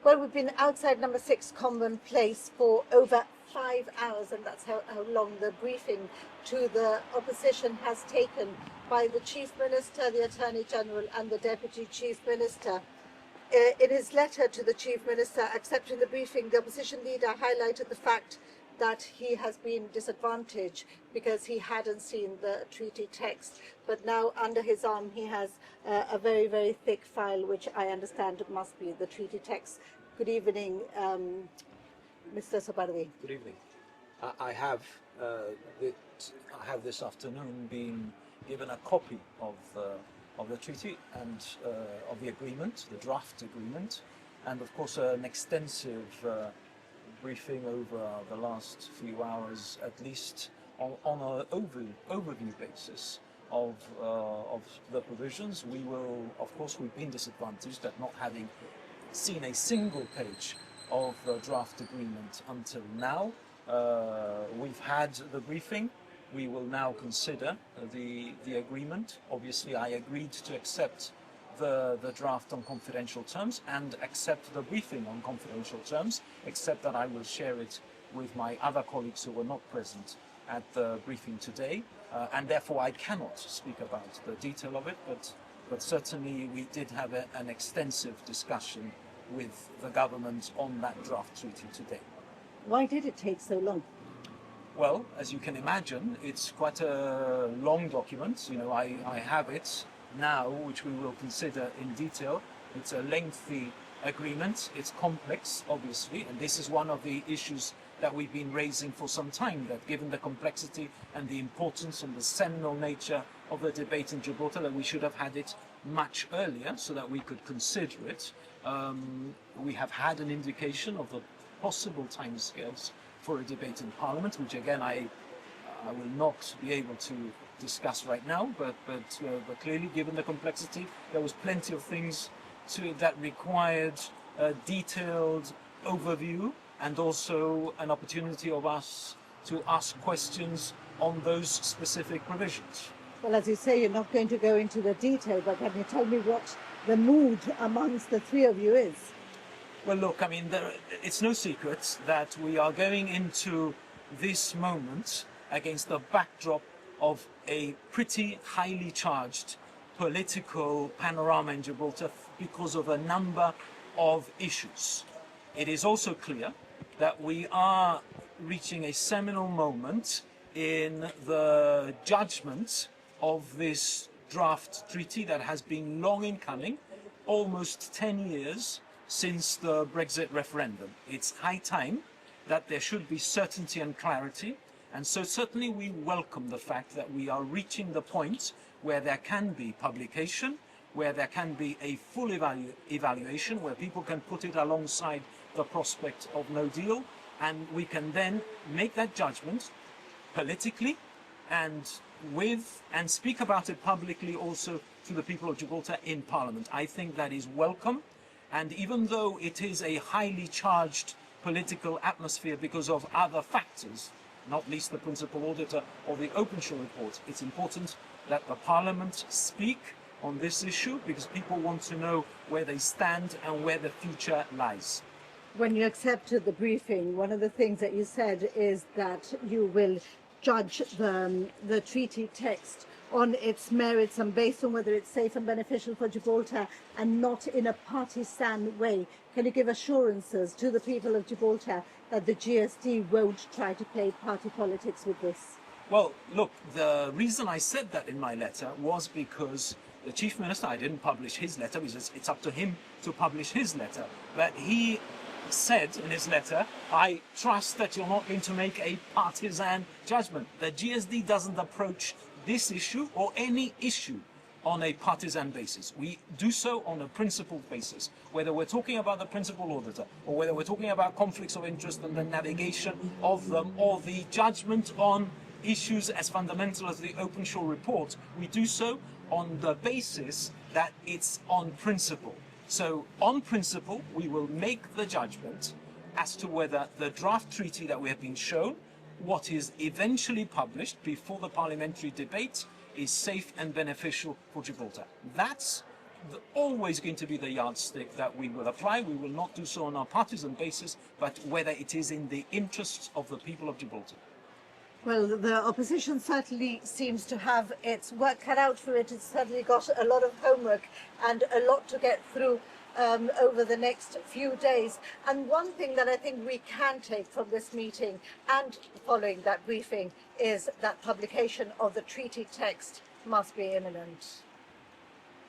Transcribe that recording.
Well, we've been outside number 6 Convent Place for over 5 hours, and that's how long the briefing to the opposition has taken by the Chief Minister, the Attorney General and the Deputy Chief Minister. In his letter to the Chief Minister accepting the briefing, the opposition leader highlighted the fact that he has been disadvantaged because he hadn't seen the treaty text, but now under his arm he has a very, very thick file, which I understand must be the treaty text. Good evening, Mr. Azopardi. Good evening. I have this afternoon been given a copy of the treaty and of the agreement, the draft agreement, and of course an extensive briefing over the last few hours, at least on an overview basis of the provisions. We will, of course, we've been disadvantaged at not having seen a single page of the draft agreement until now. We've had the briefing. We will now consider the agreement. Obviously, I agreed to accept the draft on confidential terms and accept the briefing on confidential terms, except that I will share it with my other colleagues who were not present at the briefing today, and therefore I cannot speak about the detail of it, but certainly we did have an extensive discussion with the government on that draft treaty today. Why did it take so long? Well, as you can imagine, it's quite a long document. You know, I have it now, which we will consider in detail. It's a lengthy agreement. It's complex, obviously, and this is one of the issues that we've been raising for some time, that given the complexity and the importance and the seminal nature of the debate in Gibraltar, that we should have had it much earlier so that we could consider it. We have had an indication of the possible timescales for a debate in Parliament, which again I will not be able to discuss right now, but clearly, given the complexity, there was plenty of things that required a detailed overview and also an opportunity of us to ask questions on those specific provisions. Well, as you say, you're not going to go into the detail, but can you tell me what the mood amongst the three of you is? Well, look, I mean, it's no secret that we are going into this moment against the backdrop of a pretty highly charged political panorama in Gibraltar because of a number of issues. It is also clear that we are reaching a seminal moment in the judgment of this draft treaty that has been long in coming, almost 10 years since the Brexit referendum. It's high time that there should be certainty and clarity, and so certainly we welcome the fact that we are reaching the point where there can be publication, where there can be a full evaluation, where people can put it alongside the prospect of no deal, and we can then make that judgment politically and speak about it publicly also to the people of Gibraltar in Parliament. I think that is welcome. And even though it is a highly charged political atmosphere because of other factors, not least the principal auditor or the Openshaw report, it's important that the Parliament speak on this issue because people want to know where they stand and where the future lies. When you accepted the briefing, one of the things that you said is that you will judge the treaty text on its merits and based on whether it's safe and beneficial for Gibraltar and not in a partisan way. Can you give assurances to the people of Gibraltar that the GSD won't try to play party politics with this? Well, look, the reason I said that in my letter was because the Chief Minister, I didn't publish his letter because it's up to him to publish his letter, but he said in his letter, I trust that you're not going to make a partisan judgment. The GSD doesn't approach this issue or any issue on a partisan basis. We do so on a principled basis, whether we're talking about the principal auditor or whether we're talking about conflicts of interest and the navigation of them or the judgment on issues as fundamental as the Openshaw report. We do so on the basis that it's on principle. So on principle, we will make the judgment as to whether the draft treaty that we have been shown, what is eventually published before the parliamentary debate, is safe and beneficial for Gibraltar. That's always going to be the yardstick that we will apply. We will not do so on a partisan basis, but whether it is in the interests of the people of Gibraltar. Well, the opposition certainly seems to have its work cut out for it. It's certainly got a lot of homework and a lot to get through over the next few days. And one thing that I think we can take from this meeting and following that briefing is that publication of the treaty text must be imminent.